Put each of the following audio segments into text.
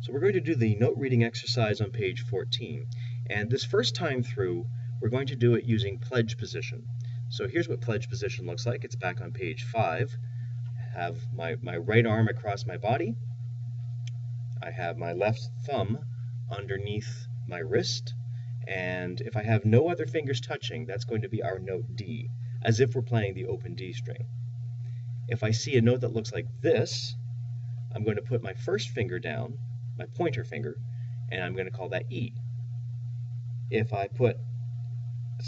So we're going to do the note reading exercise on page 14. And this first time through, we're going to do it using pledge position. So here's what pledge position looks like. It's back on page 5. I have my right arm across my body. I have my left thumb underneath my wrist. And if I have no other fingers touching, that's going to be our note D, as if we're playing the open D string. If I see a note that looks like this, I'm going to put my first finger down, my pointer finger, and I'm going to call that E. If I put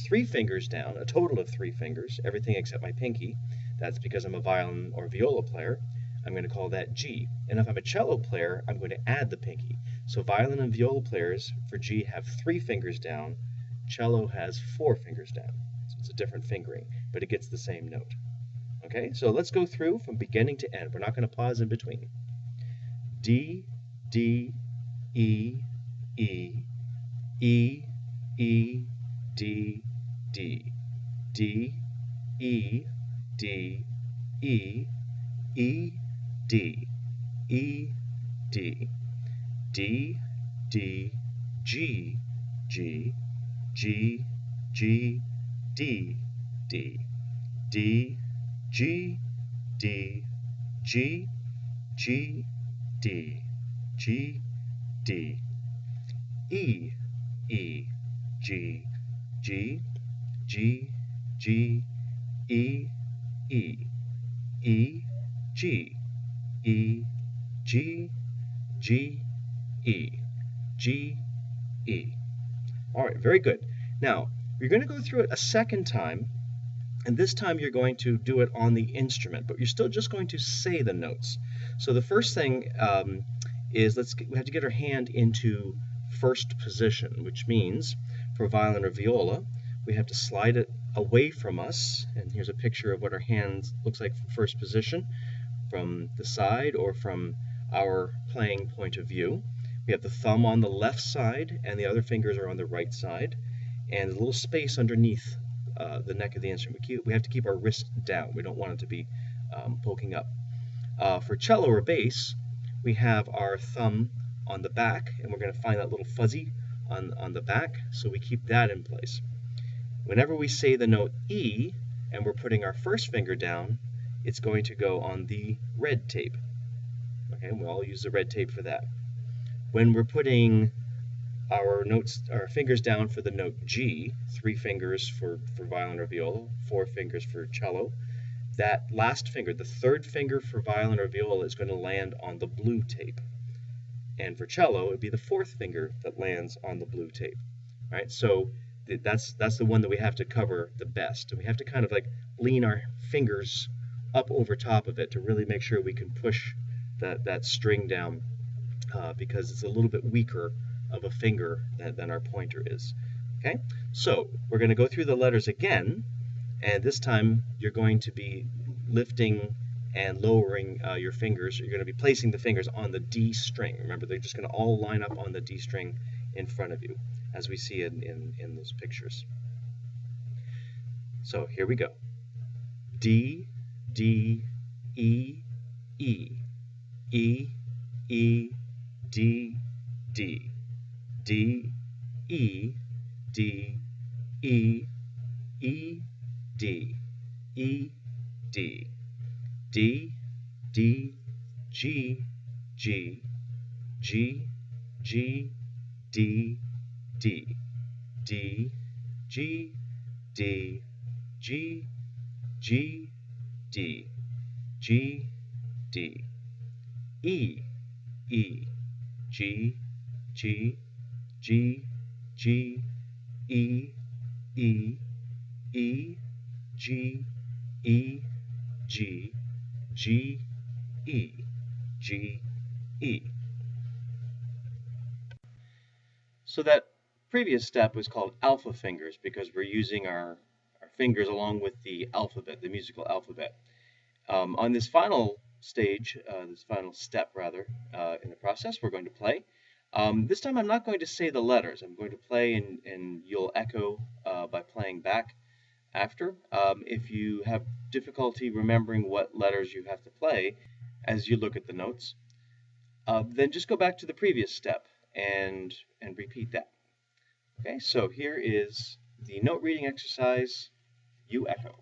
3 fingers down, a total of 3 fingers, everything except my pinky, that's because I'm a violin or viola player, I'm going to call that G. And if I'm a cello player, I'm going to add the pinky. So violin and viola players for G have 3 fingers down, cello has 4 fingers down. So it's a different fingering, but it gets the same note. Okay, so let's go through from beginning to end. We're not going to pause in between. D, D, E, E, E, E, D, D, D, E, D, E, E, D, E, D, D, D, G, G, G, G, D, D, D, G, D, G, G, D, G, D, E, E, G, G, G, G, E, E, E, G, E, G, G, E, G, E. All right, very good. Now, you're going to go through it a second time, and this time you're going to do it on the instrument, but you're still just going to say the notes. So the first thing is we have to get our hand into first position, which means for violin or viola, we have to slide it away from us. And here's a picture of what our hand looks like from first position, from the side or from our playing point of view. We have the thumb on the left side and the other fingers are on the right side, and a little space underneath the neck of the instrument. We have to keep our wrist down. We don't want it to be poking up. For cello or bass, we have our thumb on the back, and we're going to find that little fuzzy on the back, so we keep that in place. Whenever we say the note E and we're putting our first finger down, it's going to go on the red tape. Okay, we'll all use the red tape for that. When we're putting our fingers down for the note G, 3 fingers for violin or viola, 4 fingers for cello, that last finger, the third finger for violin or viola, is going to land on the blue tape. And for cello, it would be the 4th finger that lands on the blue tape. Right? So that's the one that we have to cover the best. And we have to kind of like lean our fingers up over top of it to really make sure we can push that string down because it's a little bit weaker of a finger than our pointer is. Okay, so we're going to go through the letters again, and this time you're going to be lifting and lowering your fingers. You're going to be placing the fingers on the D string. Remember, they're just going to all line up on the D string in front of you, as we see in those pictures. So here we go. D, D, E, E, E, E, D, D, D, E, D, E, E, D, E, D, D, D, G, G, G, G, D, D, D, G, D, G, G, D, G, D, E, E, G, G, G, G, E, E, E, G, E, G, G, E, G, E. So that previous step was called alpha fingers because we're using our fingers along with the alphabet, the musical alphabet. On this final stage, this final step rather, in the process, we're going to play. This time I'm not going to say the letters. I'm going to play and you'll echo by playing back after. If you have difficulty remembering what letters you have to play as you look at the notes, then just go back to the previous step and repeat that. Okay, so here is the note reading exercise. You echo.